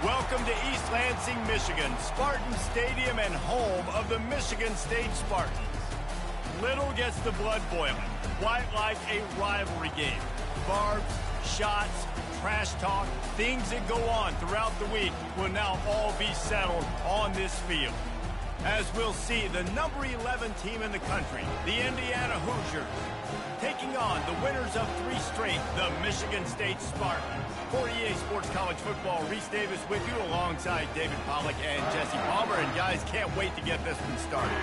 Welcome to East Lansing, Michigan, Spartan Stadium and home of the Michigan State Spartans. Little gets the blood boiling, quite like a rivalry game. Barbs, shots, trash talk, things that go on throughout the week will now all be settled on this field. As we'll see, the number 11 team in the country, the Indiana Hoosiers, taking on the winners of 3 straight, the Michigan State Spartans. For EA Sports College Football, Reese Davis with you alongside David Pollack and Jesse Palmer. And guys, can't wait to get this one started.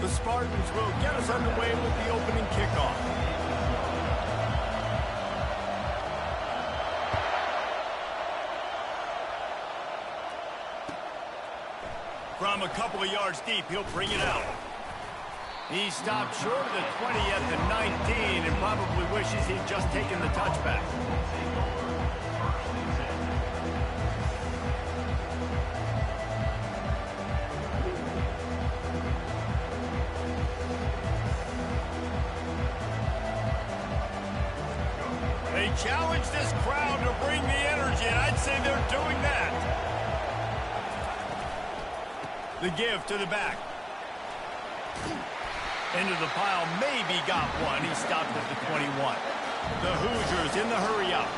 The Spartans will get us underway with the opening kickoff. From a couple of yards deep, he'll bring it out. He stopped short of the 20 at the 19 and probably wishes he'd just taken the touchback. They challenge this crowd to bring the energy, and I'd say they're doing that. The give to the back. Into the pile, maybe got one. He stopped at the 21. The Hoosiers in the hurry up.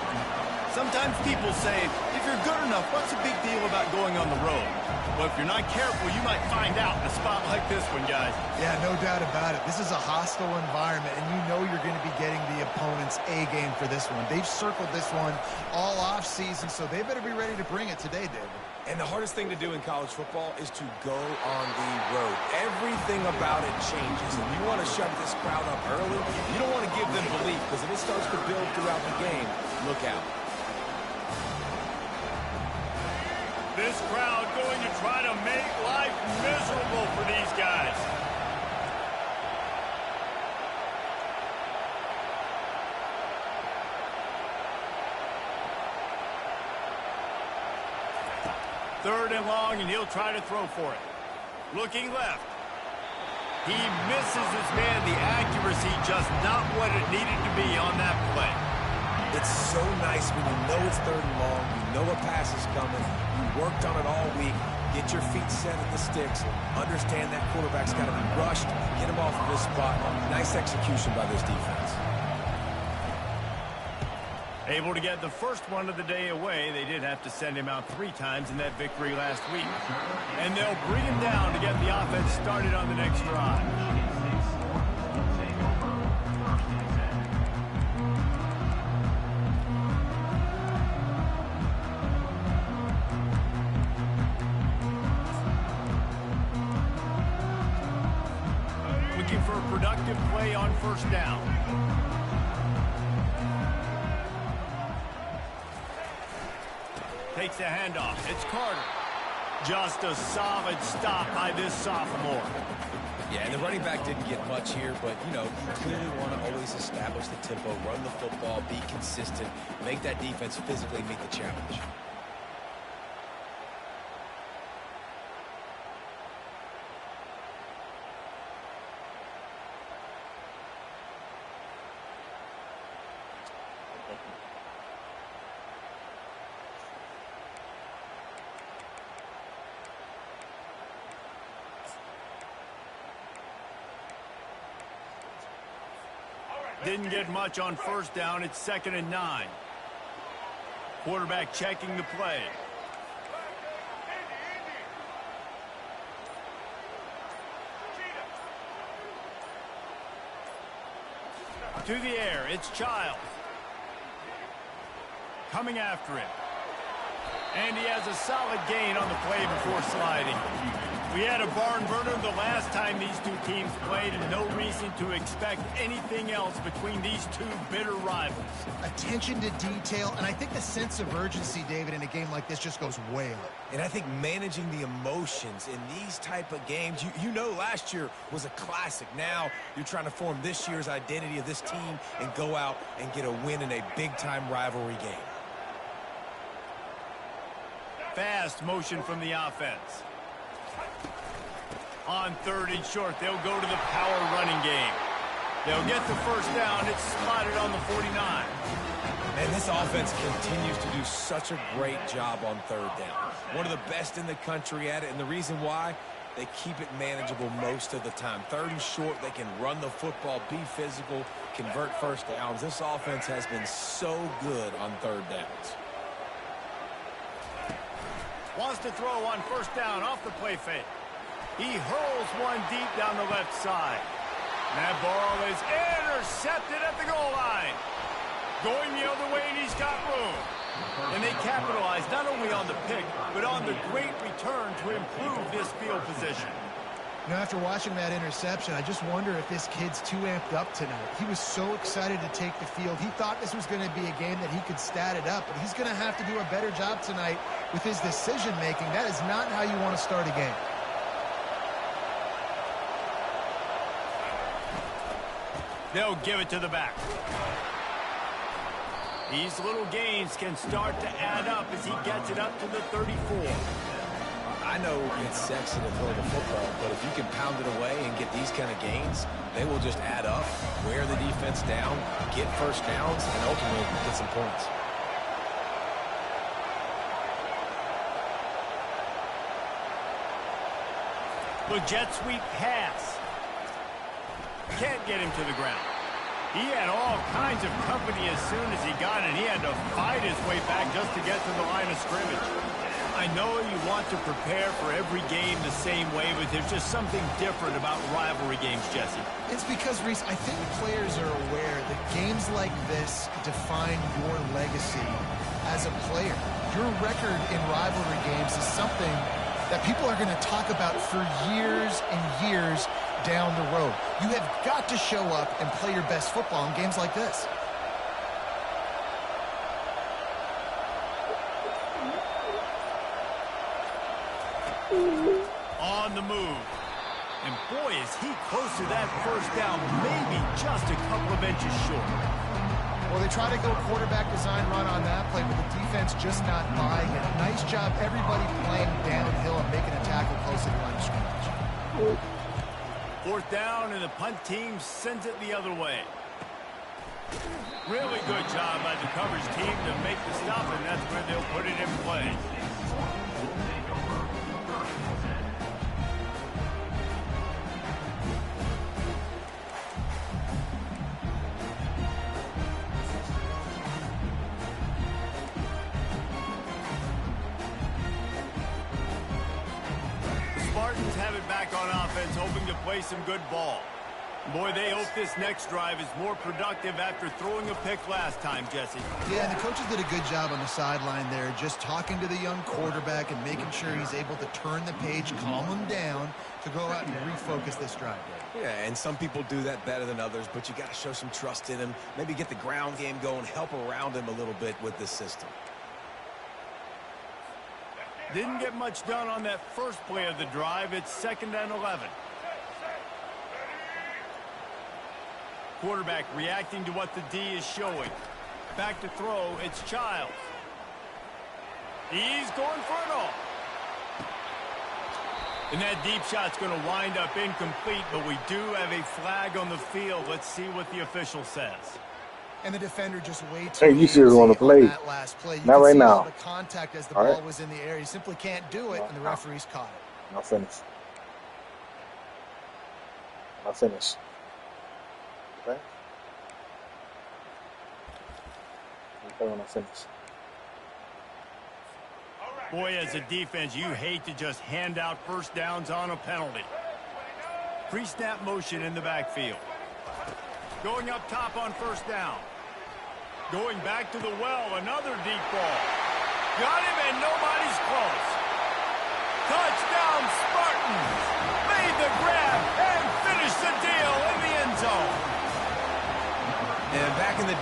Sometimes people say, if you're good enough, what's the big deal about going on the road? Well, if you're not careful, you might find out in a spot like this one, guys. Yeah, no doubt about it. This is a hostile environment, and you know you're going to be getting the opponent's A game for this one. They've circled this one all off season, so they better be ready to bring it today, David. And the hardest thing to do in college football is to go on the road. Everything about it changes, and you want to shut this crowd up early. You don't want to give them belief, because if it starts to build throughout the game, look out. This crowd going to try to make life miserable for these guys. Third and long, and he'll try to throw for it. Looking left. He misses his man. The accuracy just not what it needed to be on that play. It's so nice when you know it's third and long, you know a pass is coming, you worked on it all week, get your feet set at the sticks, understand that quarterback's got to be rushed, get him off of this spot. Nice execution by this defense. Able to get the first one of the day away. They did have to send him out 3 times in that victory last week. And they'll bring him down to get the offense started on the next drive. Looking for a productive play on first down. Takes the handoff. It's Carter. Just a solid stop by this sophomore. Yeah, and the running back didn't get much here, but, you know, you clearly want to always establish the tempo, run the football, be consistent, make that defense physically meet the challenge. Didn't get much on first down. It's 2nd and 9. Quarterback checking the play. To the air, it's Childs. Coming after it. And he has a solid gain on the play before sliding. We had a barn burner the last time these two teams played, and no reason to expect anything else between these two bitter rivals. Attention to detail, and I think the sense of urgency, David, in a game like this just goes way up. And I think managing the emotions in these type of games, you know last year was a classic. Now you're trying to form this year's identity of this team and go out and get a win in a big-time rivalry game. Fast motion from the offense. On 3rd and short, they'll go to the power running game. They'll get the first down. It's spotted on the 49. And this offense continues to do such a great job on 3rd down. One of the best in the country at it, and the reason why, they keep it manageable most of the time. 3rd and short, they can run the football, be physical, convert first downs. This offense has been so good on 3rd downs. Wants to throw on 1st down off the play fake. He hurls one deep down the left side. That ball is intercepted at the goal line. Going the other way, and he's got room. And they capitalize not only on the pick, but on the great return to improve this field position. You know, after watching that interception, I just wonder if this kid's too amped up tonight. He was so excited to take the field. He thought this was going to be a game that he could stat it up, but he's going to have to do a better job tonight with his decision-making. That is not how you want to start a game. They'll give it to the back. These little gains can start to add up as he gets it up to the 34. I know it's sexy to throw the football, but if you can pound it away and get these kind of gains, they will just add up, wear the defense down, get first downs, and ultimately get some points. The jet sweep pass. Can't get him to the ground. He had all kinds of company as soon as he got it. He had to fight his way back just to get to the line of scrimmage. I know you want to prepare for every game the same way, but there's just something different about rivalry games, Jesse. It's because, Reese, I think players are aware that games like this define your legacy as a player. Your record in rivalry games is something that people are going to talk about for years and years down the road. You have got to show up and play your best football in games like this. On the move. And boy, is he close to that first down, maybe just a couple of inches short. Well, they try to go quarterback design run on that play, but the defense just not buying it. Nice job, everybody playing downhill and making a tackle close to the line of scrimmage. 4th down, and the punt team sends it the other way. Really good job by the coverage team to make the stop, and that's where they'll put it in play. Spartans have it back on offense, hoping to play some good ball. Boy, they hope this next drive is more productive after throwing a pick last time, Jesse. Yeah, and the coaches did a good job on the sideline there, just talking to the young quarterback and making sure he's able to turn the page, calm him down, to go out and refocus this drive. Yeah, and some people do that better than others, but you got to show some trust in him, maybe get the ground game going, help around him a little bit with this system. Didn't get much done on that first play of the drive. It's 2nd and 11. Quarterback reacting to what the D is showing. Back to throw, it's Childs. He's going for it all. And that deep shot's going to wind up incomplete, but we do have a flag on the field. Let's see what the official says. And the defender just way Hey, you should want to play. That last play. You Not can right see now. all the contact as the All ball right. was in the air. He simply can't do it, and the referee's caught it. I'll finish. I'll finish. Okay? Okay, when I finish. Boy, as a defense, you hate to just hand out first downs on a penalty. Pre-snap motion in the backfield. Going up top on 1st down. Going back to the well, another deep ball. Got him, and nobody's close. Touchdown, Spartans!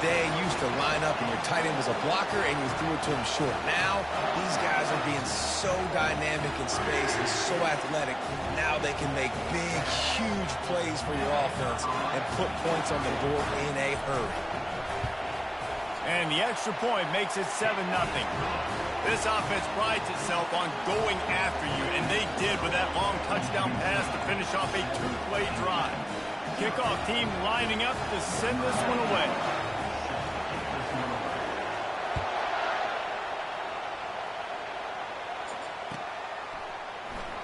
day, you used to line up and your tight end was a blocker and you threw it to him short. Now, these guys are being so dynamic in space and so athletic. Now they can make big, huge plays for your offense and put points on the board in a hurry. And the extra point makes it 7-0. This offense prides itself on going after you, and they did with that long touchdown pass to finish off a 2-play drive. Kickoff team lining up to send this one away.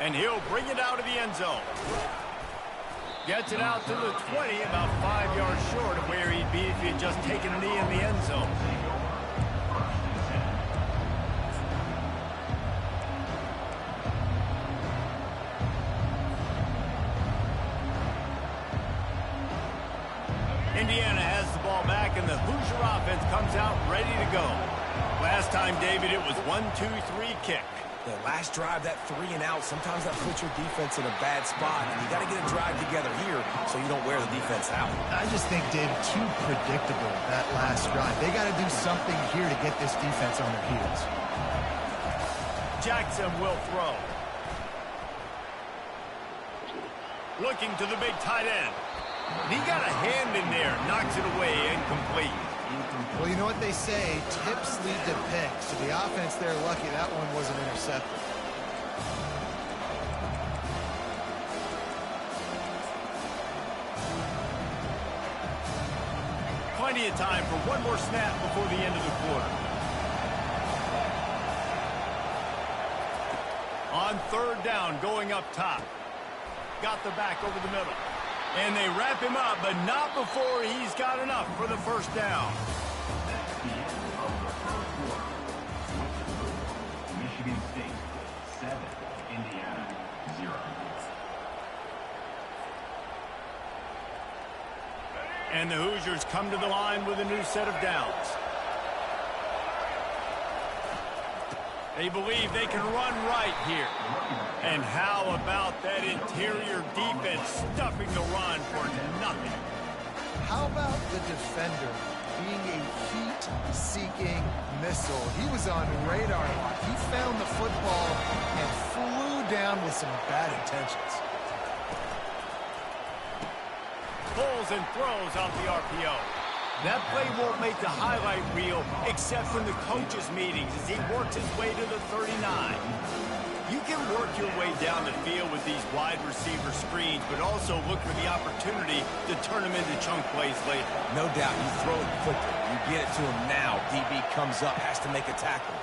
And he'll bring it out of the end zone. Gets it out to the 20, about 5 yards short of where he'd be if he had just taken a knee in the end zone. Indiana has the ball back, and the Hoosier offense comes out ready to go. Last time, David, it was 1-2-3 kick. The last drive, that 3-and-out, sometimes that puts your defense in a bad spot, and you got to get a drive together here so you don't wear the defense out. I just think, Dave, too predictable, that last drive. They got to do something here to get this defense on their heels. Jackson will throw. Looking to the big tight end. He got a hand in there, knocks it away, incomplete. Well, you know what they say, tips lead to picks. So the offense, they're lucky that one wasn't intercepted. Plenty of time for one more snap before the end of the quarter. On third down, going up top. Got the back over the middle. And they wrap him up, but not before he's got enough for the first down. Michigan State 7, Indiana 0. And the Hoosiers come to the line with a new set of downs. They believe they can run right here. And how about that interior defense stuffing the run for nothing? How about the defender being a heat-seeking missile? He was on radar lock. He found the football and flew down with some bad intentions. Pulls and throws off the RPO. That play won't make the highlight reel except in the coaches' meetings as he works his way to the 39. You can work your way down the field with these wide receiver screens, but also look for the opportunity to turn them into chunk plays later. No doubt, you throw it quickly. You get it to him now. DB comes up, has to make a tackle.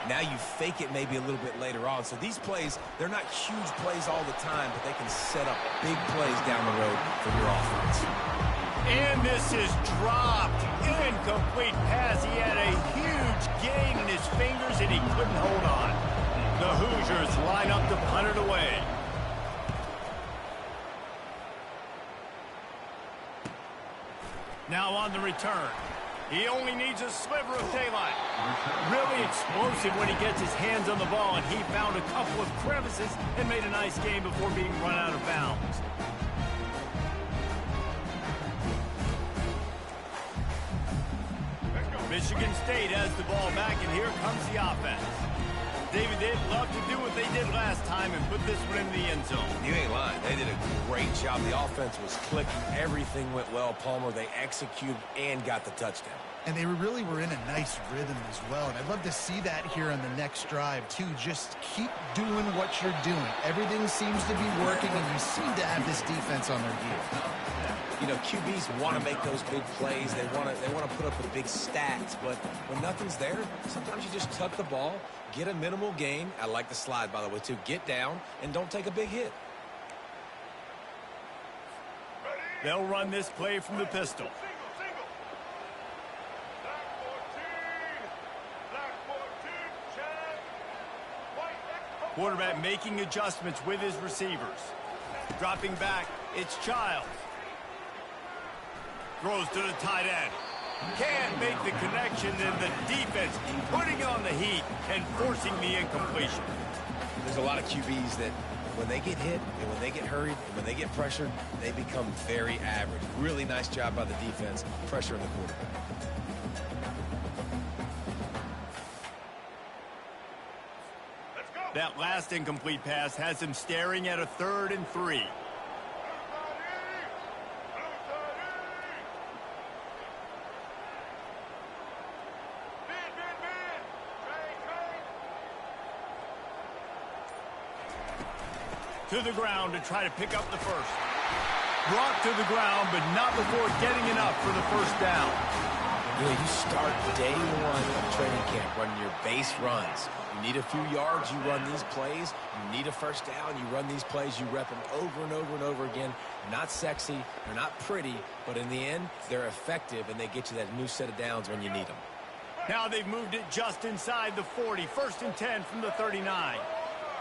Now you fake it maybe a little bit later on. So these plays, they're not huge plays all the time, but they can set up big plays down the road for your offense. And this is dropped. Incomplete pass. He had a huge gain in his fingers, and he couldn't hold on. The Hoosiers line up to punt it away. Now on the return. He only needs a sliver of daylight. Really explosive when he gets his hands on the ball, and he found a couple of crevices and made a nice game before being run out of bounds. Michigan State has the ball back, and here comes the offense. David, they'd love to do what they did last time and put this one in the end zone. You ain't lying. They did a great job. The offense was clicking. Everything went well, Palmer. They executed and got the touchdown. And they really were in a nice rhythm as well. And I'd love to see that here on the next drive, too. Just keep doing what you're doing. Everything seems to be working, and you seem to have this defense on their heels. You know, QBs want to make those big plays. They want to put up the big stats. But when nothing's there, sometimes you just tuck the ball, get a minimal gain. I like the slide, by the way, too. Get down and don't take a big hit. They'll run this play from the pistol. Quarterback making adjustments with his receivers. Dropping back, it's Childs. Throws to the tight end. Can't make the connection, and the defense putting on the heat and forcing the incompletion. There's a lot of QBs that when they get hit and when they get hurried and when they get pressured, they become very average. Really nice job by the defense pressuring the quarterback. That last incomplete pass has him staring at a 3rd and 3. To the ground to try to pick up the first. Brought to the ground, but not before getting enough for the first down. You know, you start day one of training camp running your base runs. You need a few yards, you run these plays. You need a first down, you run these plays. You rep them over and over and over again. They're not sexy, they're not pretty, but in the end, they're effective, and they get you that new set of downs when you need them. Now they've moved it just inside the 40. 1st and 10 from the 39.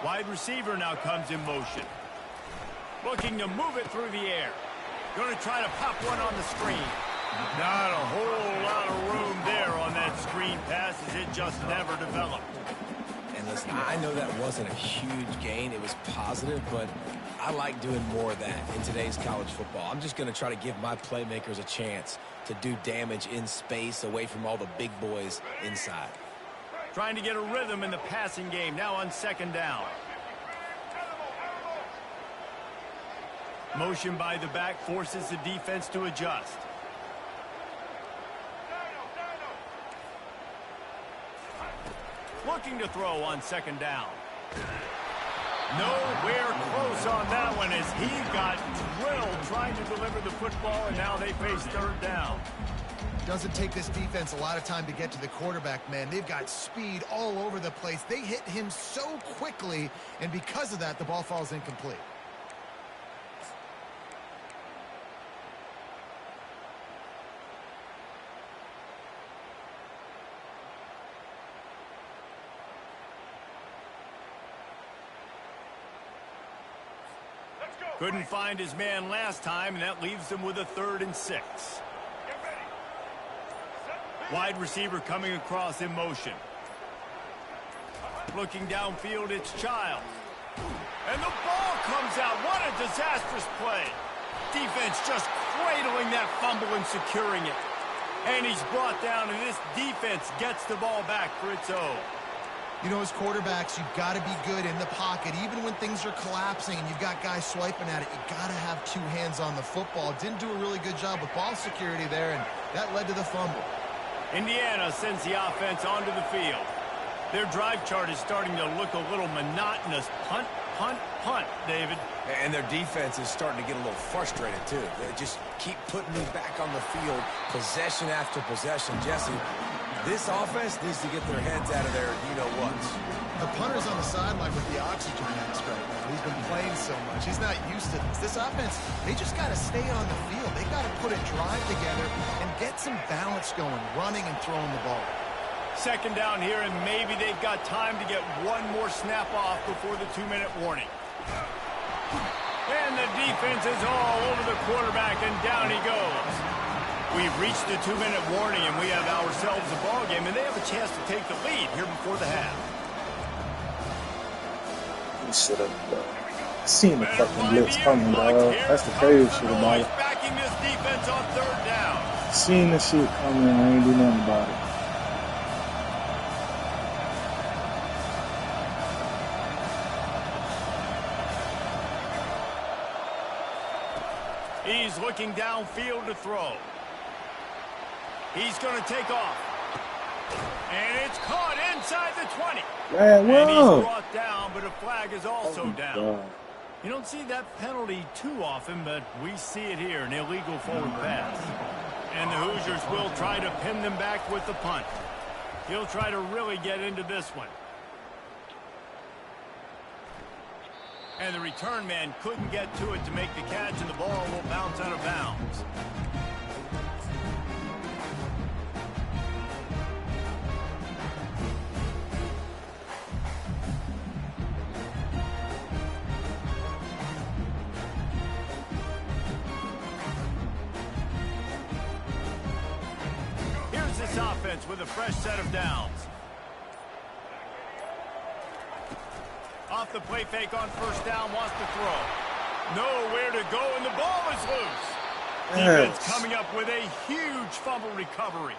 Wide receiver now comes in motion. Looking to move it through the air. Going to try to pop one on the screen. Not a whole lot of room there on that screen pass, as it just never developed. And listen, I know that wasn't a huge gain. It was positive, but I like doing more of that in today's college football. I'm just going to try to give my playmakers a chance to do damage in space away from all the big boys inside. Trying to get a rhythm in the passing game, now on 2nd down. Motion by the back forces the defense to adjust. Looking to throw on 2nd down. Nowhere close on that one as he got drilled trying to deliver the football, and now they face 3rd down. Doesn't take this defense a lot of time to get to the quarterback, man. They've got speed all over the place. They hit him so quickly, and because of that, the ball falls incomplete. Couldn't find his man last time, and that leaves him with a 3rd and 6. Wide receiver coming across in motion. Looking downfield, it's Child. And the ball comes out. What a disastrous play. Defense just cradling that fumble and securing it. And he's brought down, and this defense gets the ball back for its own. You know, as quarterbacks, you've got to be good in the pocket. Even when things are collapsing and you've got guys swiping at it, you've got to have 2 hands on the football. Didn't do a really good job with ball security there, and that led to the fumble. Indiana sends the offense onto the field. Their drive chart is starting to look a little monotonous. Punt, punt, punt, David. And their defense is starting to get a little frustrated, too. They just keep putting me back on the field, possession after possession. Jesse, this offense needs to get their heads out of there, you-know-what. The punter's on the sideline with the oxygen mask right now. He's been playing so much. He's not used to this. This offense, they just got to stay on the field. They got to put a drive together and get some balance going, running and throwing the ball. 2nd down here, and maybe they've got time to get one more snap off before the 2-minute warning. And the defense is all over the quarterback, and down he goes. We've reached the 2-minute warning, and we have ourselves a ball game, and they have a chance to take the lead here before the half. He should have seen the fucking blitz coming, dog. That's the crazy shit about it. Backing this defense on 3rd down. Seen the shit coming, I ain't do nothing about it. He's looking downfield to throw. He's going to take off. And it's caught inside the 20. Man, and he's whoa. brought down, but a flag is also Oh, down. God. You don't see that penalty too often, but we see it here, an illegal forward pass. And the Hoosiers will try to pin them back with the punt. He'll try to really get into this one. And the return man couldn't get to it to make the catch, and the ball will bounce out of bounds. Here's this offense with a fresh set of downs. Off the play fake on 1st down, wants to throw. Nowhere to go, and the ball is loose. Defense coming up with a huge fumble recovery.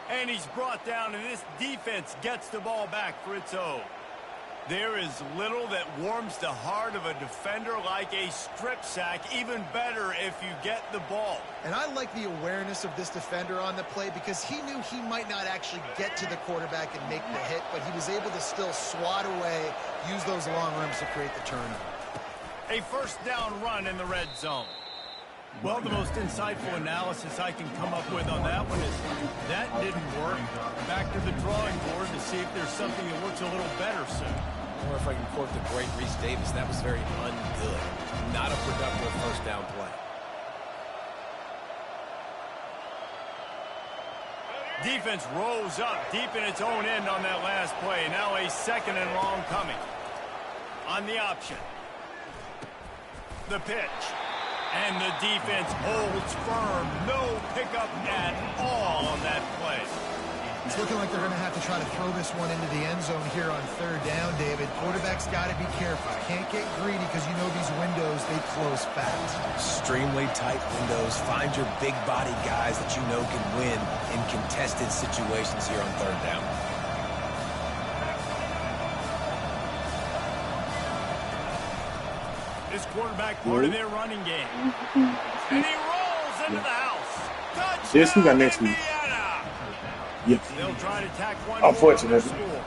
And he's brought down, and this defense gets the ball back for its own. There is little that warms the heart of a defender like a strip sack. Even better if you get the ball. And I like the awareness of this defender on the play because he knew he might not actually get to the quarterback and make the hit, but he was able to still swat away, use those long arms to create the turnover. A first down run in the red zone. Well, the most insightful analysis I can come up with on that one is that didn't work. Back to the drawing board to see if there's something that works a little better soon. Or if I can quote the great Reese Davis, that was very ungood. Not a productive first down play. Defense rose up deep in its own end on that last play. Now a second and long coming. On the option. The pitch. And the defense holds firm. No pickup at all on that play. It's looking like they're going to have to try to throw this one into the end zone here on third down, David. Quarterback's got to be careful. Can't get greedy because you know these windows, they close fast. Extremely tight windows. Find your big body guys that you know can win in contested situations here on third down. This quarterback part of their running game. And he rolls into the house. Touchdown, Yes, we got next week. Indiana. Yep. They'll try to tack one Unfortunately. more score.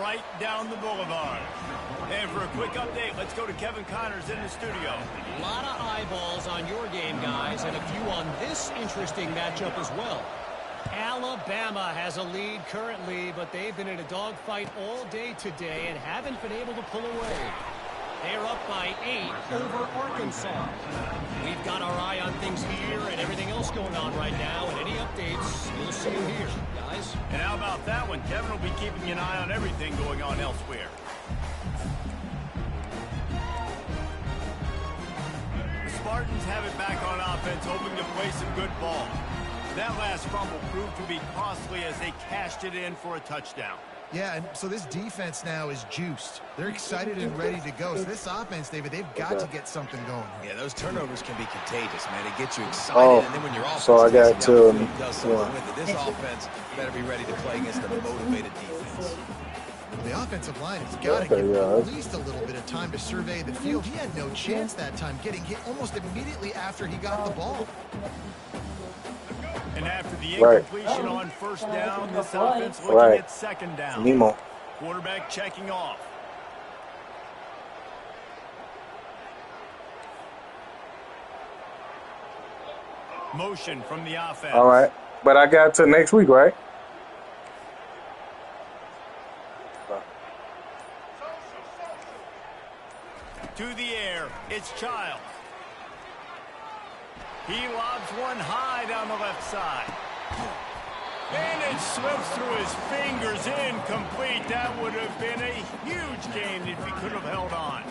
Right down the boulevard. And for a quick update, let's go to Kevin Connors in the studio. A lot of eyeballs on your game, guys, and a few on this interesting matchup as well. Alabama has a lead currently, but they've been in a dogfight all day today and haven't been able to pull away. They're up by 8 over Arkansas. We've got our eye on things here and everything else going on right now, and any updates, you'll see them here, guys. And how about that one? Kevin will be keeping an eye on everything going on elsewhere. The Spartans have it back on offense, hoping to play some good ball. That last fumble proved to be costly as they cashed it in for a touchdown. Yeah, and so this defense now is juiced. They're excited and ready to go. So this offense, David, they've got to get something going. Yeah, those turnovers can be contagious, man. It gets you excited, and then when your offense so I got to does something with it. This offense better be ready to play against a motivated defense. The offensive line has got to give at least a little bit of time to survey the field. He had no chance that time, getting hit almost immediately after he got the ball. And after the incompletion on first down, this offense looking at second down. Nemo. Quarterback checking off. Motion from the offense. All right. But I got to next week, right? To the air, it's Childs. He lobs one high down the left side. And it slips through his fingers, incomplete. That would have been a huge gain if he could have held on.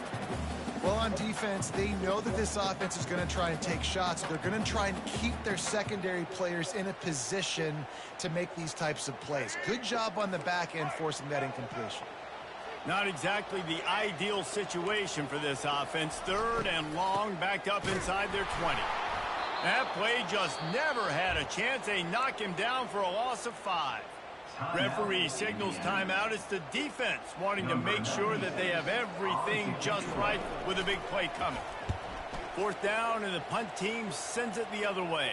Well, on defense, they know that this offense is going to try and take shots. They're going to try and keep their secondary players in a position to make these types of plays. Good job on the back end forcing that incompletion. Not exactly the ideal situation for this offense. Third and long, backed up inside their 20. That play just never had a chance. They knock him down for a loss of 5. Referee signals timeout. It's the defense wanting to make sure that they have everything just right with a big play coming. Fourth down, and the punt team sends it the other way.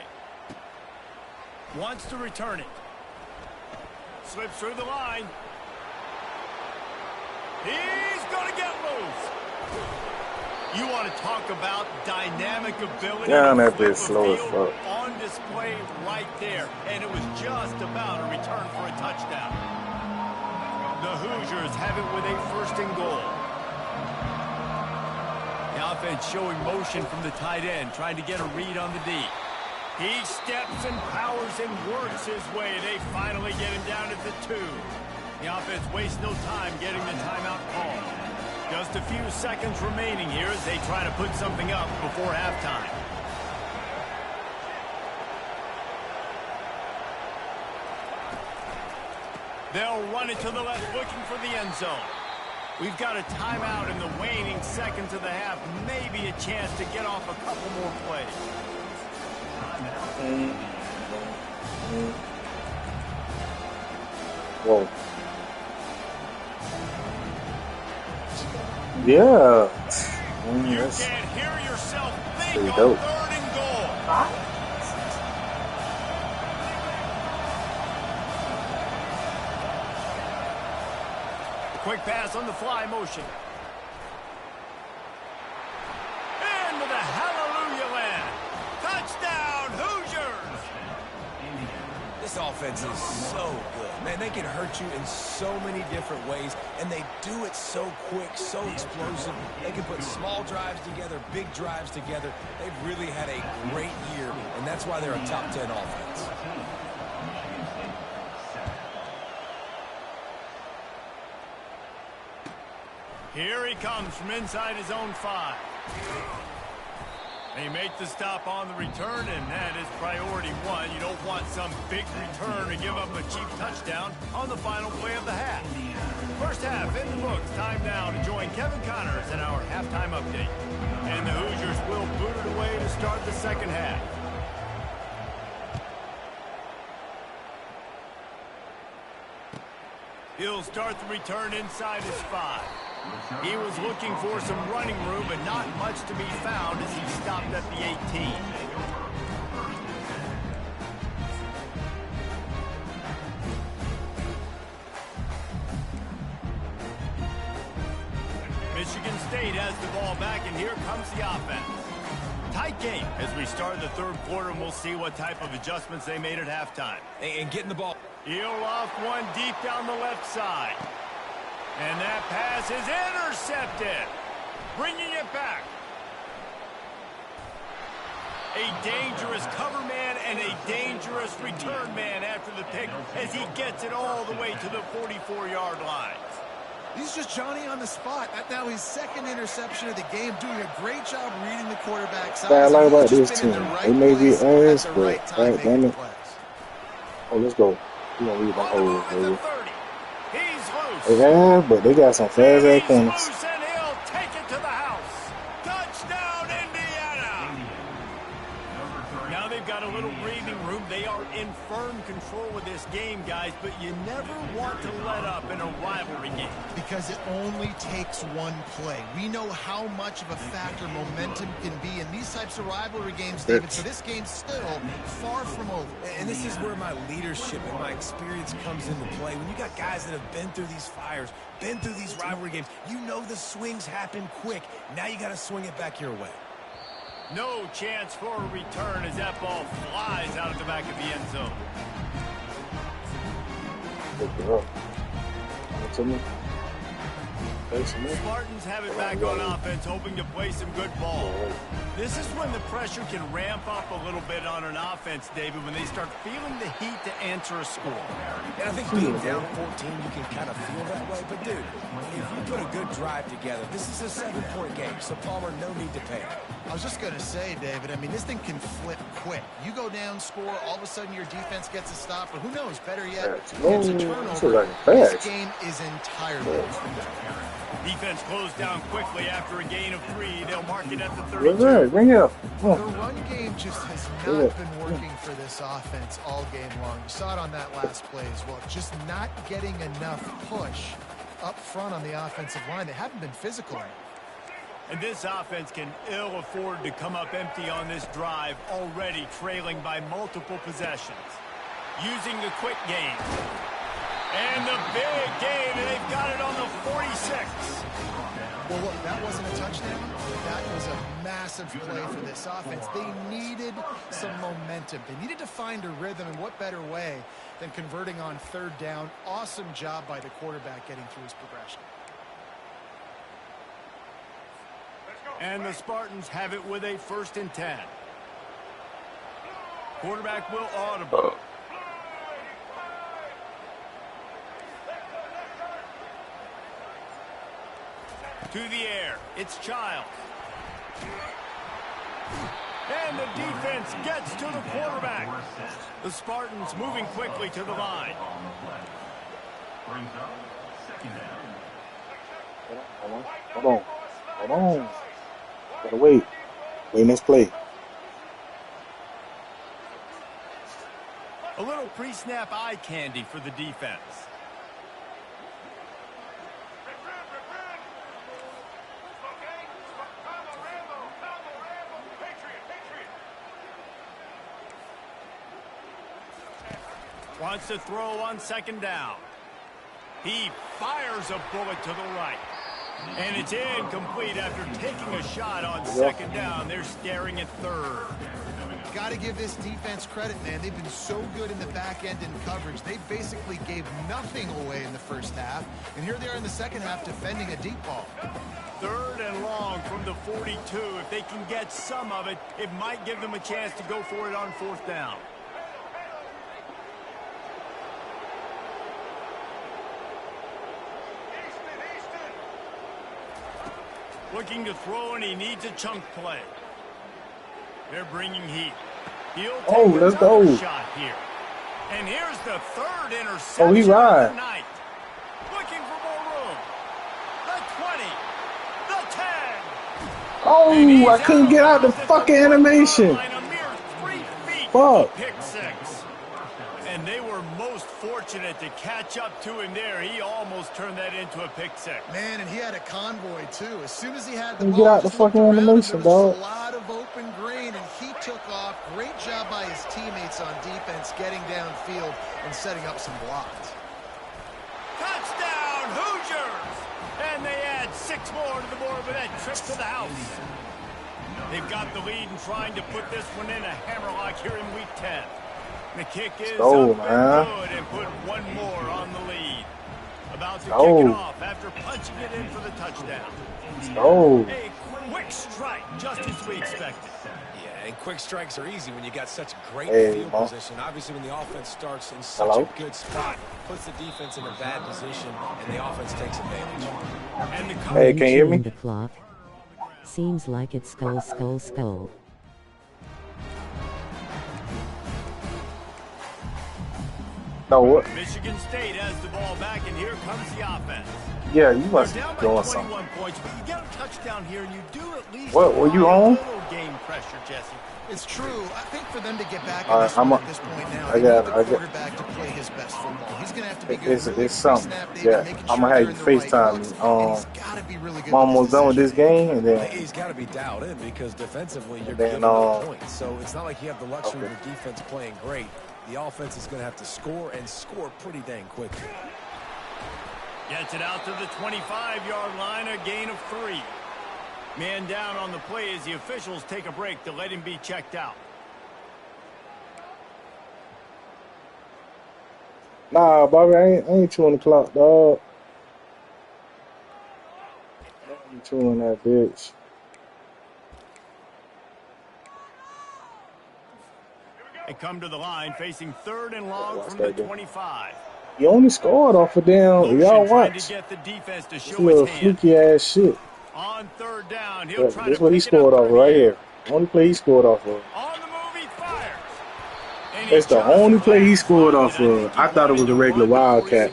Wants to return it. Slips through the line. He's going to get loose. You want to talk about dynamic ability to flip a field on display right there. And it was just about a return for a touchdown. The Hoosiers have it with a first and goal. The offense showing motion from the tight end, trying to get a read on the D. He steps and powers and works his way. They finally get him down at the 2. The offense wastes no time getting the timeout call. Just a few seconds remaining here as they try to put something up before halftime. They'll run it to the left, looking for the end zone. We've got a timeout in the waning seconds of the half. Maybe a chance to get off a couple more plays. Whoa. Yeah. You That's can't hear yourself think pretty on dope. 3rd and goal. Quick pass on the fly motion. Into the hallelujah land. Touchdown, Hoosiers! This offense is so good. Man, they can hurt you in so many different ways, and they do it so quick, so explosive. They can put small drives together, big drives together. They've really had a great year, and that's why they're a top 10 offense. Here he comes from inside his own 5. They make the stop on the return, and that is priority 1. You don't want some big return to give up a cheap touchdown on the final play of the half. First half in the books. Time now to join Kevin Connors in our halftime update. And the Hoosiers will boot it away to start the second half. He'll start the return inside his 5. He was looking for some running room, but not much to be found as he stopped at the 18. Michigan State has the ball back, and here comes the offense. Tight game as we start the 3rd quarter, and we'll see what type of adjustments they made at halftime. And getting the ball. He'll off one deep down the left side. And that pass is intercepted. Bringing it back. A dangerous cover man and a dangerous return man after the pick as he gets it all the way to the 44-yard line. He's just Johnny on the spot. That's now his 2nd interception of the game, doing a great job reading the quarterback's eyes. What I like about He's this just been in team, the right they may be place at ass, the but right time damn making it. plays. Oh, let's go. We gonna leave my On the old move at the baby. 30. He's loose. They have, but they got some fast ass He's corners. loose, and he'll take it to the house. Touchdown, Indiana. Now they've got a little breathing room. They are in firm control of this game, guys, but you never want to let up in a rivalry game. Because it only takes one play. We know how much of a factor momentum can be in these types of rivalry games, David. So this game's still far from over. And this is where my leadership and my experience comes into play. When you got guys that have been through these fires, been through these rivalry games, you know the swings happen quick. Now you got to swing it back your way. No chance for a return as that ball flies out of the back of the end zone. Pick it up. What's in it? Spartans have it back on offense, hoping to play some good ball. This is when the pressure can ramp up a little bit on an offense, David, when they start feeling the heat to answer a score. And I think being down 14, you can kind of feel that way. But, dude, if you put a good drive together, this is a 7-point game, so Palmer, no need to panic. I was just going to say, David, I mean, this thing can flip quick. You go down, score, all of a sudden your defense gets a stop, or who knows, better yet, gets a turnover. This game is entirely different. Defense closed down quickly after a gain of 3. They'll mark it at the 32. Bring it up. The run game just has not been working for this offense all game long. You saw it on that last play as well. Just not getting enough push up front on the offensive line. They haven't been physical enough. And this offense can ill afford to come up empty on this drive, already trailing by multiple possessions. Using the quick game. And the big game, and they've got it on the 46. Well, look, that wasn't a touchdown. That was a massive play for this offense. They needed some momentum. They needed to find a rhythm, and what better way than converting on 3rd down. Awesome job by the quarterback getting through his progression. And the Spartans have it with a 1st and 10. Quarterback will audible. To the air, it's Childs. And the defense gets to the quarterback. The Spartans moving quickly to the line. Hold on. Gotta wait. Wait, next play. A little pre-snap eye candy for the defense. Wants to throw on second down. He fires a bullet to the right. And it's incomplete after taking a shot on second down. They're staring at third. Got to give this defense credit, man. They've been so good in the back end in coverage. They basically gave nothing away in the first half. And here they are in the second half defending a deep ball. Third and long from the 42. If they can get some of it, it might give them a chance to go for it on fourth down. Looking to throw, and he needs a chunk play. They're bringing heat. He'll take let's go. Shot here. And here's the third interception Oh, he ride. of the night. Looking for more room. The 20. The 10. Oh, I couldn't get out the fucking animation. A mere 3 feet. Fuck. Pick six. And they were most fortunate to catch up to him there. He almost turned that into a pick six. Man, and he had a convoy, too. As soon as he had the Get ball, out the just looked fucking around, animation, there was dog. a lot of open green, and he took off. Great job by his teammates on defense, getting downfield and setting up some blocks. Touchdown, Hoosiers! And they add 6 more to the board with that trip to the house. They've got the lead and trying to put this one in a hammerlock here in week 10. The kick is up and good and put 1 more on the lead. About to kick it off after punching it in for the touchdown. A quick strike, just as we expected. Yeah, and quick strikes are easy when you got such great field position. Obviously, when the offense starts in such a good spot, puts the defense in a bad position, and the offense takes advantage. And the Hey, can you hear me? The clock. Seems like it's skull, skull, skull. No, what? Michigan State has the ball back, and here comes the offense. Yeah, you must be Down by doing 21 something. points, but you get a touchdown here, and you do at least. What, were you apply on? a little game pressure, Jesse. It's true. I think for them to get back All in right, this one I'm at this point now, I they got- need I the got- quarterback to play his best football. He's going to have to be good. It's really something. pre-snap. They've Yeah, been making I'm sure gonna have you they're in the right FaceTime looks, me. and he's got to be really good I'm almost with done with this game, and then He's got to be dialed in because defensively you're then, giving up points. So it's not like you have the luxury of your defense playing great. The offense is going to have to score and score pretty dang quickly. Gets it out to the 25-yard line, a gain of 3. Man down on the play as the officials take a break to let him be checked out. nah, Bobby, I ain't chewing the clock, dog. I ain't chewing that bitch. They come to the line facing 3rd and long Watch from that the game. 25. You only scored off of damn. Motion Y'all trying watch. to get the defense to This show little his hand. fluky ass shit. On 3rd down, he'll try This to what he pick it up scored off of through right the air. here. Only play he scored off of. On the move, he fires. And That's the just only play he flat scored footed. off of. I thought it was a regular Wildcat.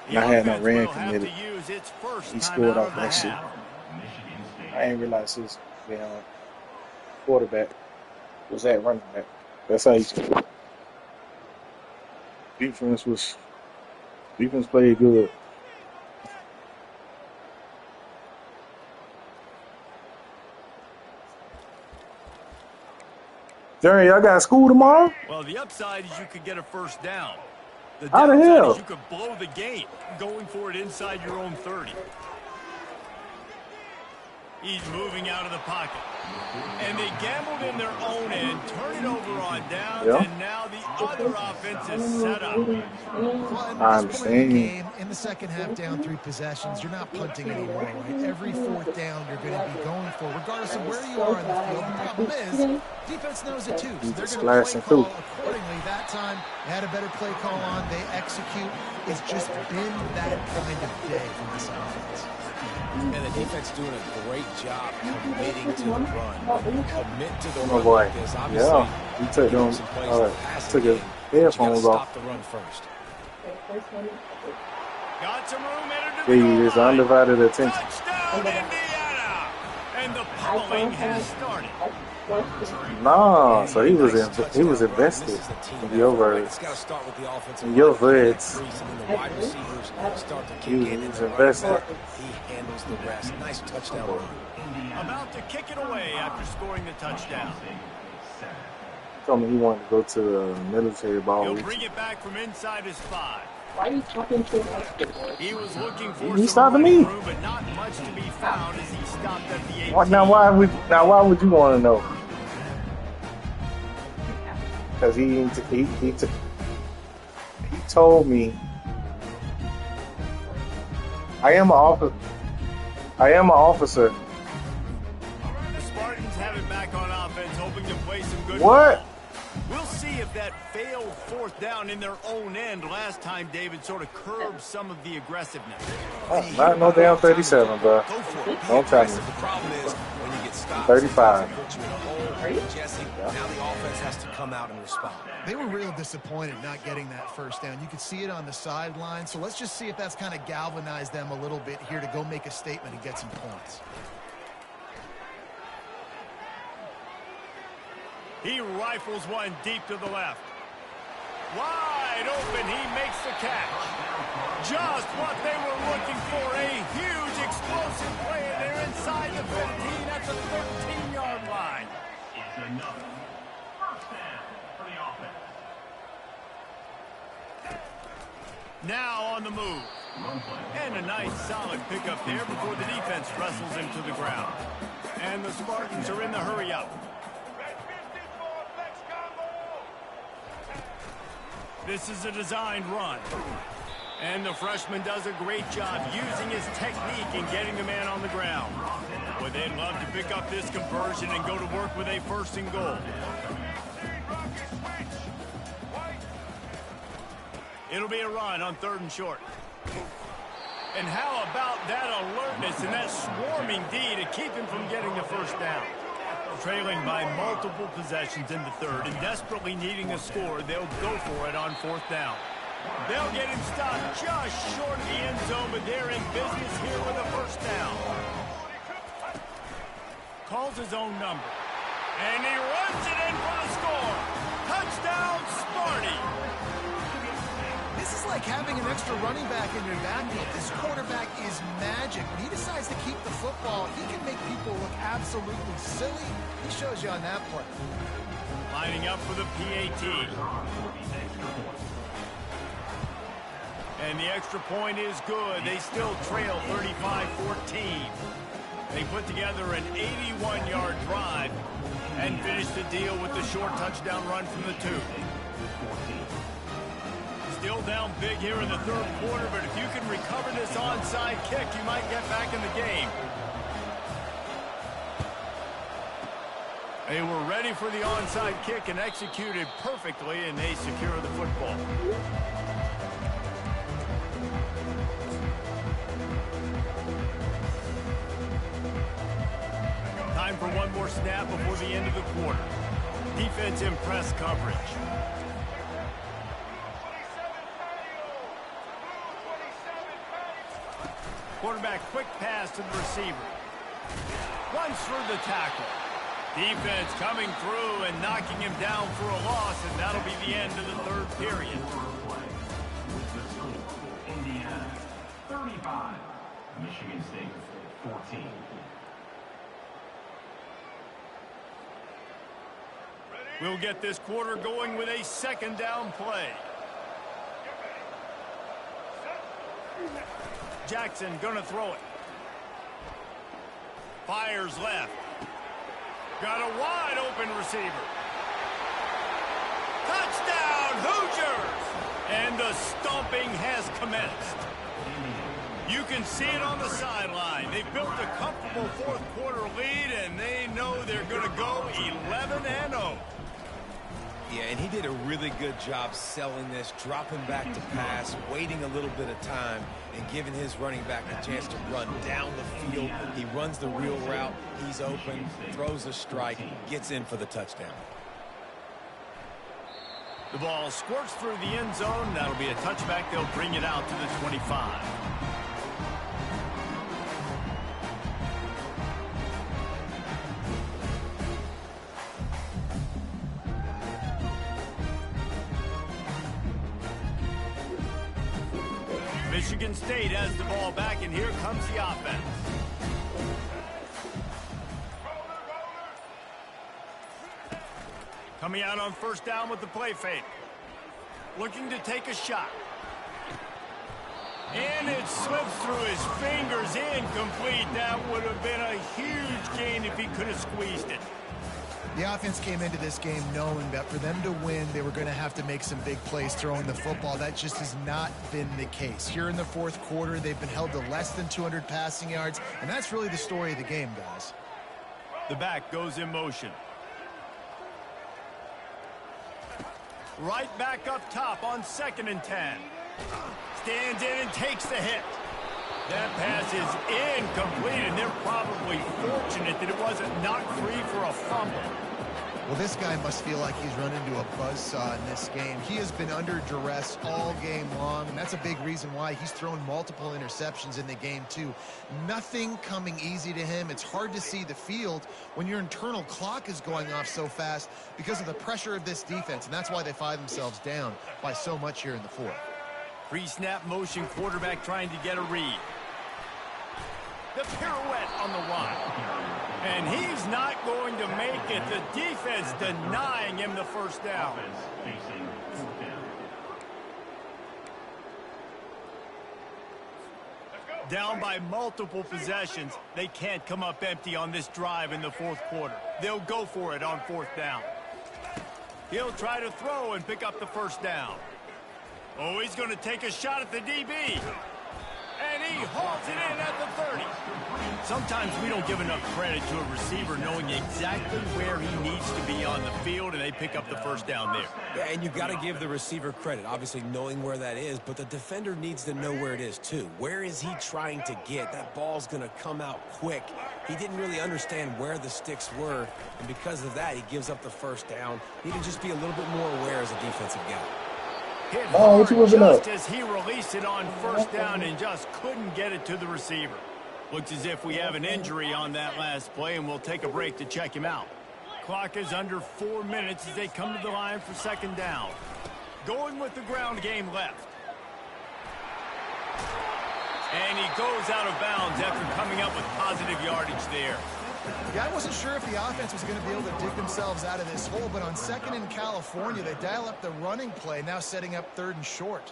And I had no ran committed. He scored off that shit. I ain't realize his quarterback was that running back. That's how he scored. Defense played good. Darren, y'all got school tomorrow? Well, the upside is you could get a first down. The How the downside hell? is you could blow the game going for it inside your own 30. He's moving out of the pocket. And they gambled in their own end, turn it over on downs, and now the other offense is set up. Well, I at this point in the understand. game, in the second half, down 3 possessions, you're not punting anymore, right? Every 4th down you're going to be going for, regardless of where you are on the field. The problem is, defense knows it too, so they're going to play call accordingly. That time, they had a better play call on. They execute. It's just been that kind of day from this offense. And the defense doing a great job committing to the run. Commit to the Oh run boy. like this. Obviously, Yeah. He took them. some plays All in right. the passing Took his game, but you gotta headphones off. stop the run first. Got some room entered to Gave the you goal his line. undivided attention. Touchdown, Indiana! And the pummeling has started. Nah, so he was invested in your words. It's got to start with the offensive In your line. words. And then the wide receivers start to He kick was in. And invested. he handles the rest. Nice touchdown run. About to kick it away after scoring the touchdown. told me he wanted to go to the military ball. He'll bring it back from inside his 5. Why are you talking to us? He was looking for He some stopped running me. room, but not much to be found as he stopped at the 18. Now why would you want to know? Because he told me I am an officer. The Spartans have it back on offense, hoping to play some good What? ball. We'll see if that failed 4th down in their own end last time David sort of curbed some of the aggressiveness. Oh, not no damn 37, bro. Go for it. Be Don't try me. aggressive. The problem is when you get stopped. 35. Put you in a hole. Jesse, now the offense has to come out and respond. They were real disappointed not getting that first down. You could see it on the sideline. So let's just see if that's kind of galvanized them a little bit here to go make a statement and get some points. He rifles one deep to the left. Wide open, he makes the catch. Just what they were looking for, a huge explosive play, and they're inside the 15 at the 13-yard line. It's another first down for the offense. Now on the move. And a nice solid pickup there before the defense wrestles him to the ground. And the Spartans are in the hurry up. This is a designed run. And the freshman does a great job using his technique and getting the man on the ground. Boy, they'd love to pick up this conversion and go to work with a 1st and goal. It'll be a run on 3rd and short. And how about that alertness and that swarming D to keep him from getting the 1st down? Trailing by multiple possessions in the 3rd and desperately needing a score, they'll go for it on 4th down. They'll get him stopped just short of the end zone, but they're in business here with a 1st down. Calls his own number. And he runs it in for the score. Touchdown, Sparty. This is like having an extra running back in your backfield. This quarterback is magic. When he decides to keep the football, he can make people look absolutely silly. He shows you on that play. Lining up for the PAT. And the extra point is good. They still trail 35-14. They put together an 81-yard drive and finish the deal with the short touchdown run from the 2. Still down big here in the 3rd quarter, but if you can recover this onside kick, you might get back in the game. They were ready for the onside kick and executed perfectly, and they secure the football. Time for one more snap before the end of the quarter. Defense in press coverage. Quarterback quick pass to the receiver. Runs through the tackle. Defense coming through and knocking him down for a loss, and that'll be the end of the 3rd period. Indiana 35, Michigan State 14. We'll get this quarter going with a 2nd down play. Jackson gonna throw it. Fires left. Got a wide open receiver. Touchdown, Hoosiers! And the stomping has commenced. You can see it on the sideline. They built a comfortable 4th quarter lead, and they know they're gonna go 11-0. Yeah, and he did a really good job selling this, dropping back to pass, waiting a little bit of time, and giving his running back a chance to run down the field. He runs the real route. He's open, throws a strike, gets in for the touchdown. The ball squirts through the end zone. That'll be a touchback. They'll bring it out to the 25. Michigan State has the ball back, and here comes the offense. Coming out on first down with the play fake. Looking to take a shot. And it slips through his fingers, incomplete. That would have been a huge gain if he could have squeezed it. The offense came into this game knowing that for them to win, they were going to have to make some big plays throwing the football. That just has not been the case. Here in the fourth quarter, they've been held to less than 200 passing yards, and that's really the story of the game, guys. The back goes in motion. Right back up top on 2nd and 10. Stands in and takes the hit. That pass is incomplete, and they're probably fortunate that it wasn't knocked free for a fumble. Well, this guy must feel like he's run into a buzzsaw in this game. He has been under duress all game long, and that's a big reason why he's thrown multiple interceptions in the game, too. Nothing coming easy to him. It's hard to see the field when your internal clock is going off so fast because of the pressure of this defense, and that's why they find themselves down by so much here in the fourth. Pre-snap motion, quarterback trying to get a read. The pirouette on the run. And he's not going to make it. The defense denying him the first down. Down by multiple possessions. They can't come up empty on this drive in the fourth quarter. They'll go for it on 4th down. He'll try to throw and pick up the first down. Oh, he's going to take a shot at the DB. And he hauls it in at the 30. Sometimes we don't give enough credit to a receiver knowing exactly where he needs to be on the field, and they pick up the first down there. Yeah, and you've got to give the receiver credit, obviously knowing where that is, but the defender needs to know where it is too. Where is he trying to get? That ball's going to come out quick. He didn't really understand where the sticks were, and because of that, he gives up the first down. He needs to just be a little bit more aware as a defensive guy. Hit hard just as he released it on first down and just couldn't get it to the receiver. Looks as if we have an injury on that last play, and we'll take a break to check him out. Clock is under 4 minutes as they come to the line for 2nd down. Going with the ground game left. And he goes out of bounds after coming up with positive yardage there. Yeah, I wasn't sure if the offense was going to be able to dig themselves out of this hole, but on 2nd in California, they dial up the running play, now setting up 3rd and short.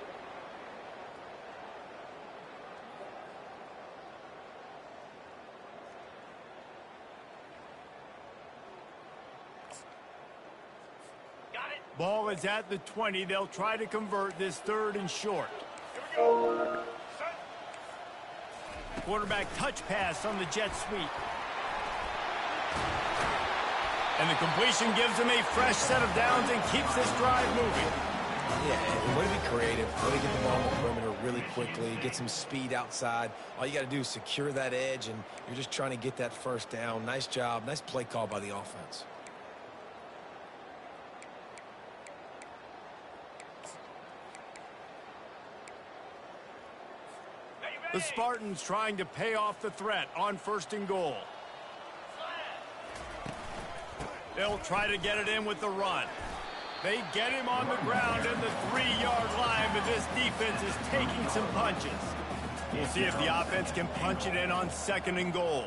Ball is at the 20. They'll try to convert this 3rd and short. Quarterback touch pass on the jet sweep. And the completion gives him a fresh set of downs and keeps this drive moving. Yeah, way to be creative, way to get the ball on the perimeter really quickly, get some speed outside. All you got to do is secure that edge, and you're just trying to get that first down. Nice job, nice play call by the offense. The Spartans trying to pay off the threat on 1st and goal. They'll try to get it in with the run. They get him on the ground at the 3-yard line, but this defense is taking some punches. We'll see if the offense can punch it in on 2nd and goal.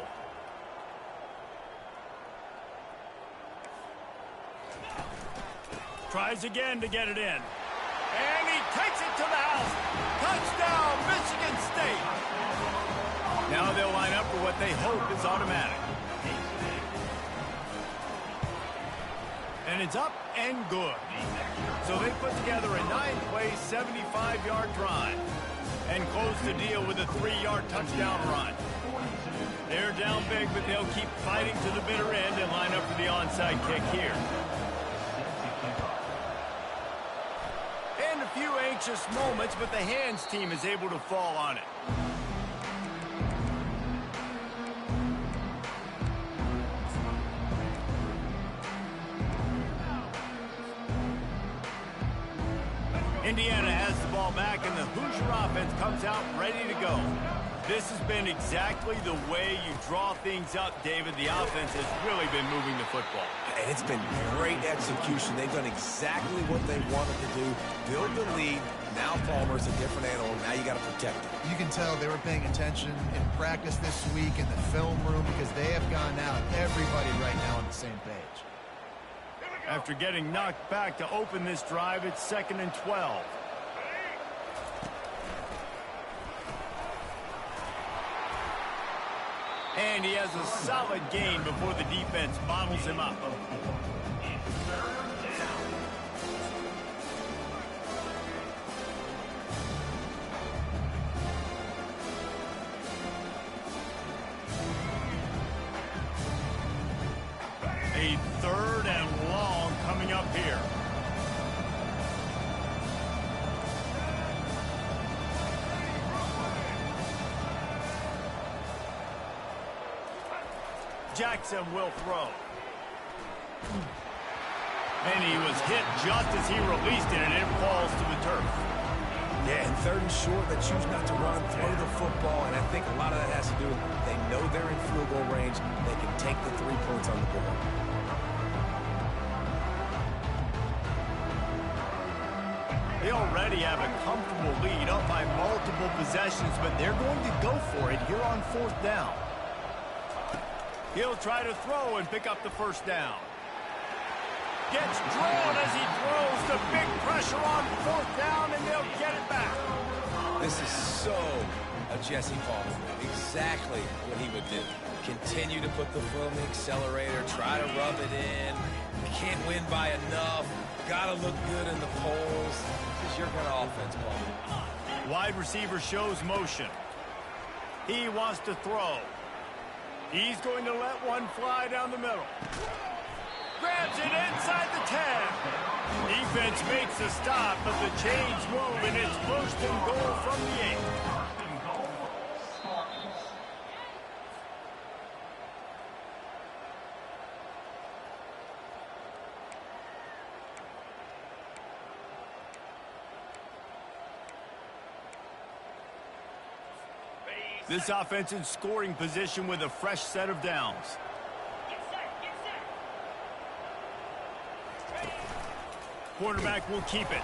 Tries again to get it in. And he takes it to the house. Touchdown, Michigan State. Now they'll line up for what they hope is automatic. And it's up and good. So they put together a 9-play, 75-yard drive and close the deal with a 3-yard touchdown run. They're down big, but they'll keep fighting to the bitter end and line up for the onside kick here. And a few anxious moments, but the hands team is able to fall on it. Indiana has the ball back, and the Hoosier offense comes out ready to go. This has been exactly the way you draw things up, David. The offense has really been moving the football. And it's been great execution. They've done exactly what they wanted to do. Build the lead. Now Palmer's a different animal. Now you got to protect it. You can tell they were paying attention in practice this week in the film room because they have gone out, everybody right now on the same page. After getting knocked back to open this drive, it's 2nd and 12. And he has a solid gain before the defense bottles him up. A 3rd and long coming up here. Jackson will throw. And he was hit just as he released it, and it falls to the turf. Yeah, and 3rd and short, they choose not to run, throw the football, and I think a lot of that has to do with they know they're in field goal range. They can take the 3 points on the board. They already have a comfortable lead up by multiple possessions, but they're going to go for it here on 4th down. He'll try to throw and pick up the 1st down. Gets drawn as he throws. The big pressure on 4th down, and they'll get it back. This is so a Jesse Palmer move. Exactly what he would do. Continue to put the foot on the accelerator, try to rub it in. Can't win by enough. Gotta look good in the polls. This is your kind of offense, Paul. Wide receiver shows motion. He wants to throw. He's going to let one fly down the middle. Grabs it inside the 10. Defense makes a stop, but the chains move, and it's 1st and goal from the 8. This offense in scoring position with a fresh set of downs. Quarterback will keep it.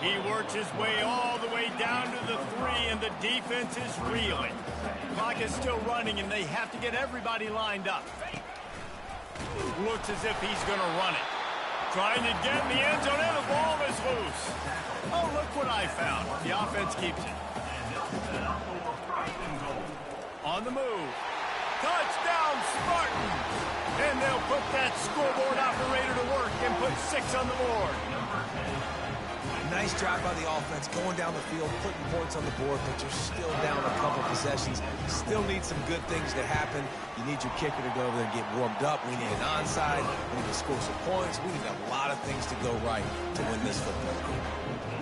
He works his way all the way down to the 3, and the defense is reeling. Clock is still running, and they have to get everybody lined up. Looks as if he's going to run it. Trying to get in the end zone, and the ball is loose. Oh, look what I found. The offense keeps it. On the move. Touchdown, Spartans! And they'll put that scoreboard operator to work and put 6 on the board. Nice job by the offense, going down the field, putting points on the board, but you're still down a couple possessions. Still need some good things to happen. You need your kicker to go over there and get warmed up. We need an onside. We need to score some points. We need a lot of things to go right to win this football game.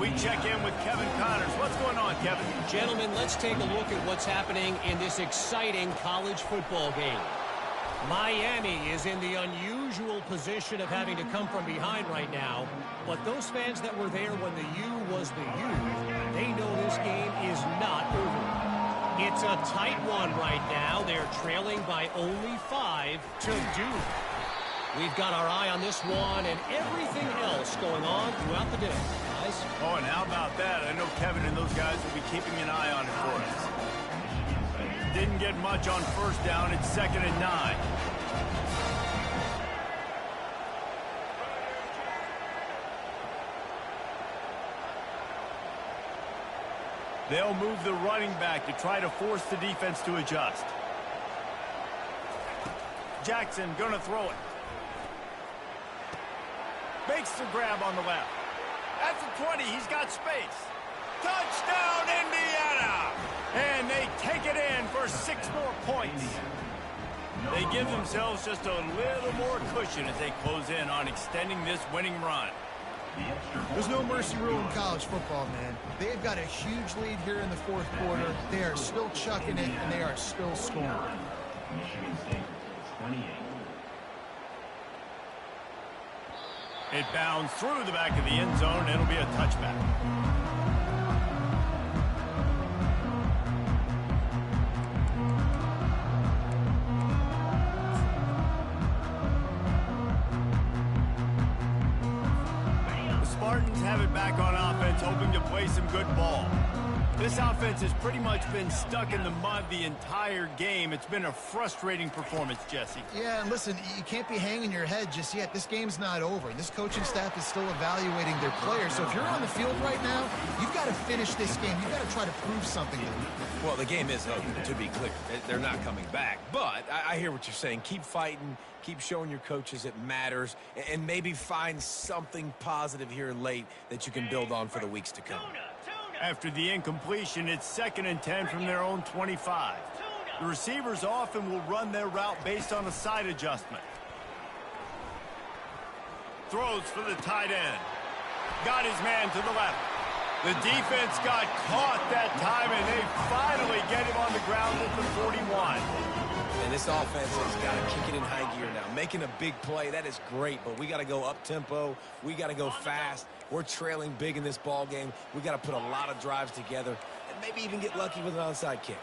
We check in with Kevin Connors. What's going on, Kevin? Gentlemen, let's take a look at what's happening in this exciting college football game. Miami is in the unusual position of having to come from behind right now, but those fans that were there when the U was the U, they know this game is not over. It's a tight one right now. They're trailing by only 5 to Duke. We've got our eye on this one and everything else going on throughout the day, guys. Oh, and how about that? I know Kevin and those guys will be keeping an eye on it for us. Didn't get much on 1st down. It's 2nd and 9. They'll move the running back to try to force the defense to adjust. Jackson gonna throw it. Makes the grab on the left. At the 20, he's got space. Touchdown, Indiana! And they take it in for 6 more points. They give themselves just a little more cushion as they close in on extending this winning run. There's no mercy rule in college football, man. They've got a huge lead here in the 4th quarter. They are still chucking it, and they are still scoring. Michigan State, 28. It bounds through the back of the end zone. It'll be a touchback. The Spartans have it back on offense, hoping to play some good ball. This offense has pretty much been stuck in the mud the entire game. It's been a frustrating performance, Jesse. Yeah, and listen, you can't be hanging your head just yet. This game's not over. This coaching staff is still evaluating their players. So if you're on the field right now, you've got to finish this game. You've got to try to prove something to them. Well, the game is over, to be clear. They're not coming back. But I hear what you're saying. Keep fighting. Keep showing your coaches it matters. And maybe find something positive here late that you can build on for the weeks to come. After the incompletion, it's 2nd and 10 from their own 25. The receivers often will run their route based on a side adjustment. Throws for the tight end. Got his man to the left. The defense got caught that time, and they finally get him on the ground at the 41. And this offense has got to kick it in high gear now. Making a big play, that is great, but we got to go up-tempo. We got to go fast. We're trailing big in this ball game. We got to put a lot of drives together and maybe even get lucky with an onside kick.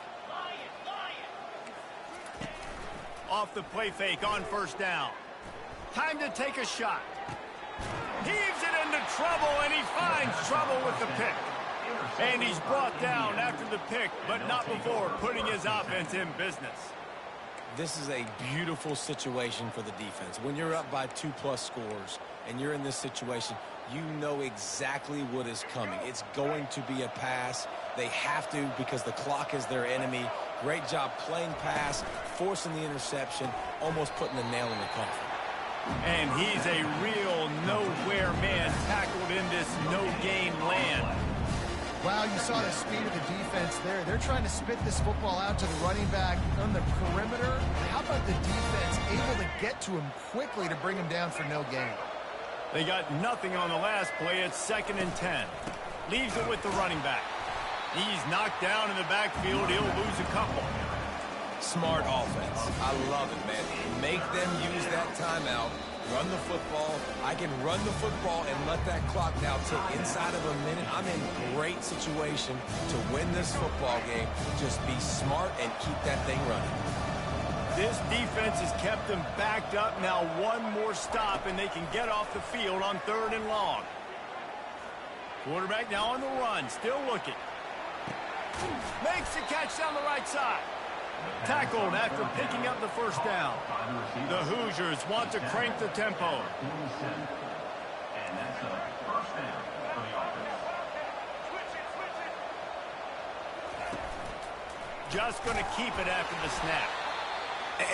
Off the play fake on 1st down. Time to take a shot. Heaves it into trouble, and he finds trouble with the pick. And he's brought down after the pick, but not before putting his offense in business. This is a beautiful situation for the defense. When you're up by 2+ scores and you're in this situation, you know exactly what is coming. It's going to be a pass. They have to because the clock is their enemy. Great job playing pass, forcing the interception, almost putting the nail in the coffin. And he's a real nowhere man tackled in this no-gain land. Wow, you saw the speed of the defense there. They're trying to spit this football out to the running back on the perimeter. How about the defense able to get to him quickly to bring him down for no gain? They got nothing on the last play. It's 2nd and 10. Leaves it with the running back. He's knocked down in the backfield. He'll lose a couple. Smart offense. I love it, man. Make them use that timeout. Run the football. I can run the football and let that clock now tick inside of a minute. I'm in great situation to win this football game. Just be smart and keep that thing running. This defense has kept them backed up. Now one more stop, and they can get off the field on 3rd and long. Quarterback now on the run, still looking. Makes the catch down the right side. Tackled after picking up the 1st down. The Hoosiers want to crank the tempo. And that's a 1st down for the offense. Just going to keep it after the snap.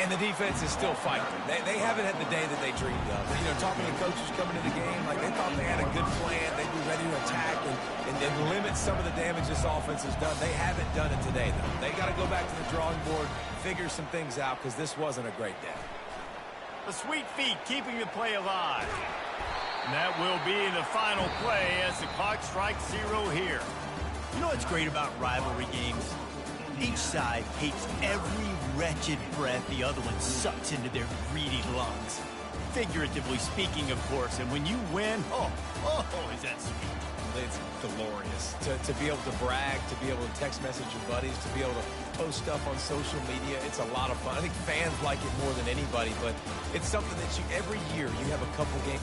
And the defense is still fighting. They haven't had the day that they dreamed of. You know, talking to coaches coming to the game, like they thought they had a good plan. They'd be ready to attack and limit some of the damage this offense has done. They haven't done it today, though. They got to go back to the drawing board, figure some things out, because this wasn't a great day. The sweet feet keeping the play alive. And that will be the final play as the clock strikes 0 here. You know what's great about rivalry games? Each side hates every wretched breath the other one sucks into their greedy lungs. Figuratively speaking, of course, and when you win, oh, is that sweet. It's glorious. To be able to brag, to be able to text message your buddies, to be able to post stuff on social media, it's a lot of fun. I think fans like it more than anybody, but it's something that every year you have a couple games.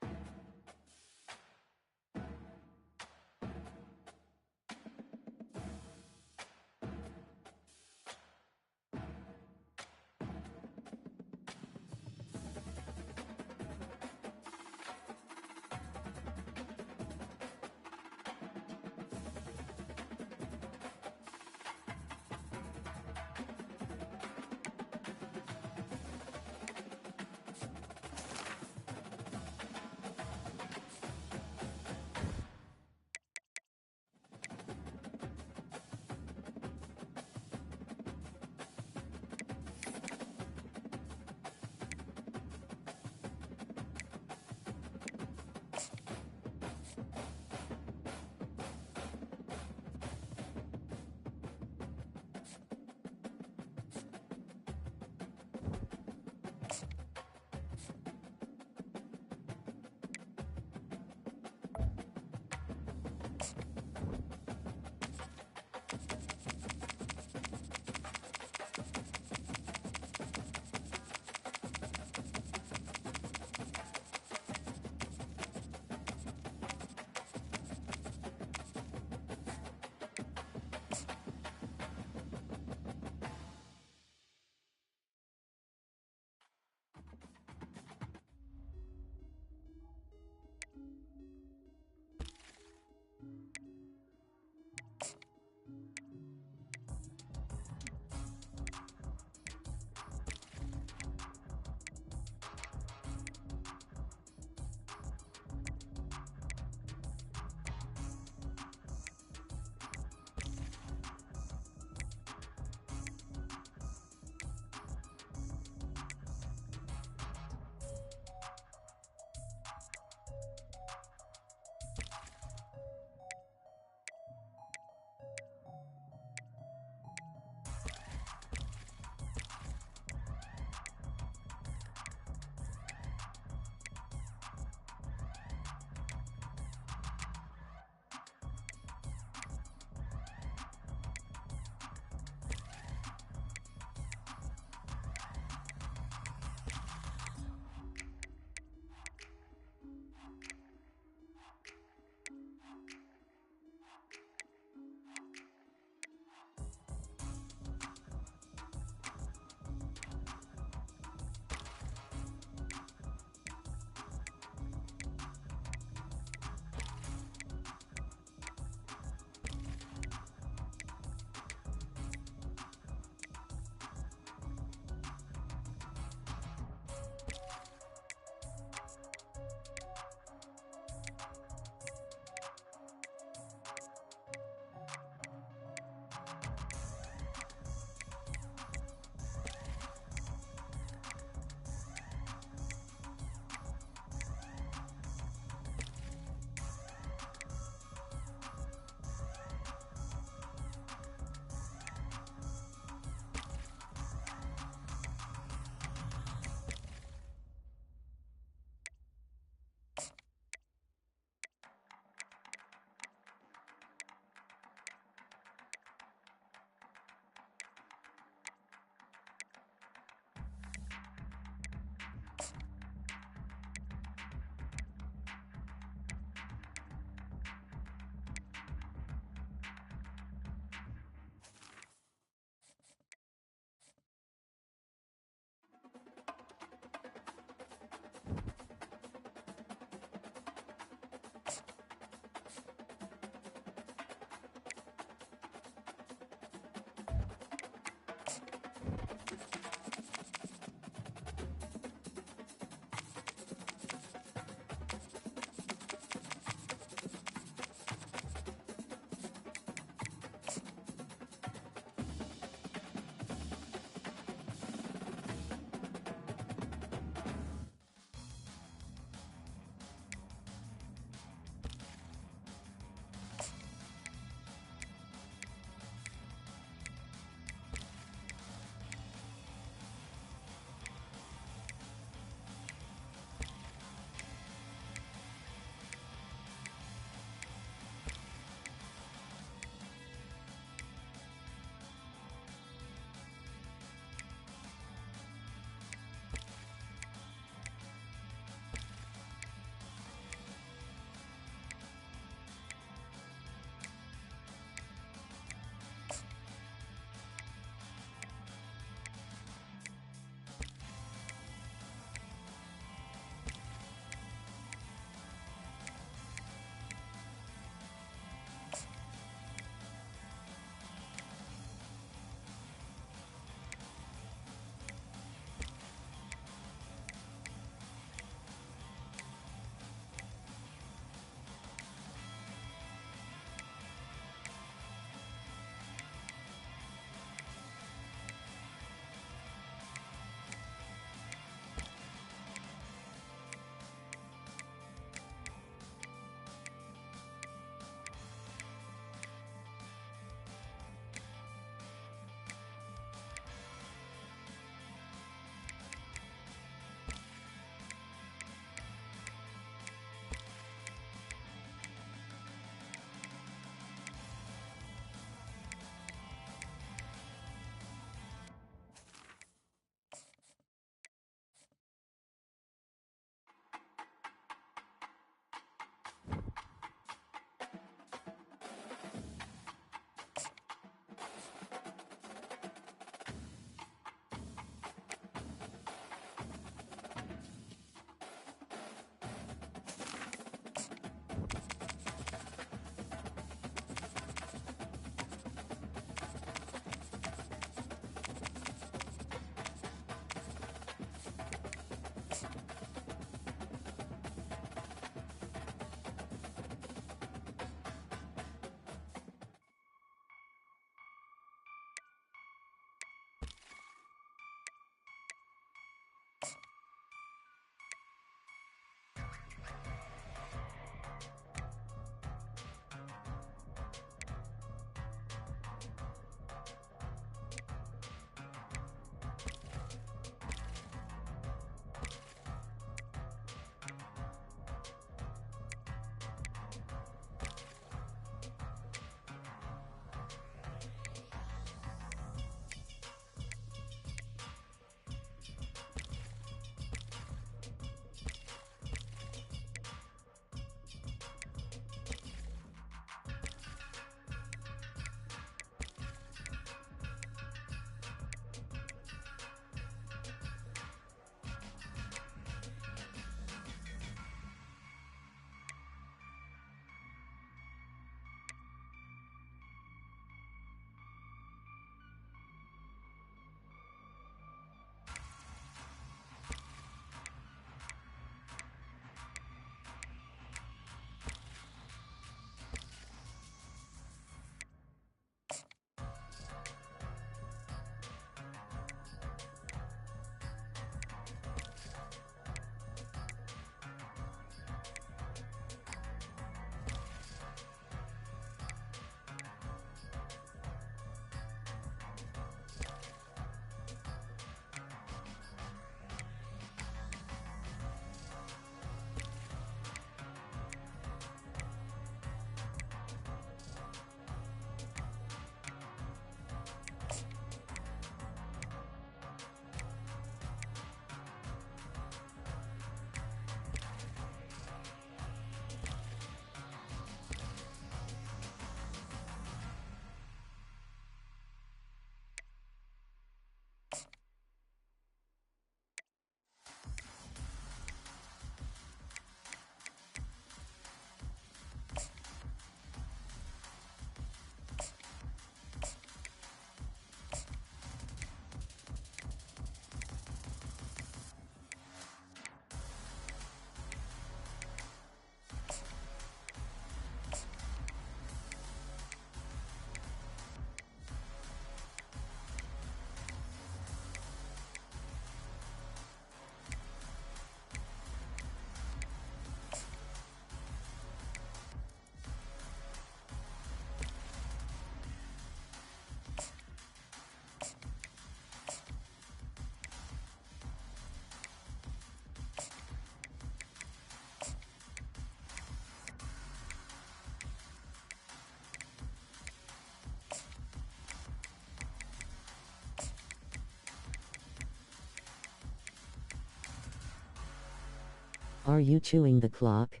Are you chewing the clock?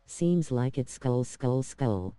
Seems like it's skull skull skull.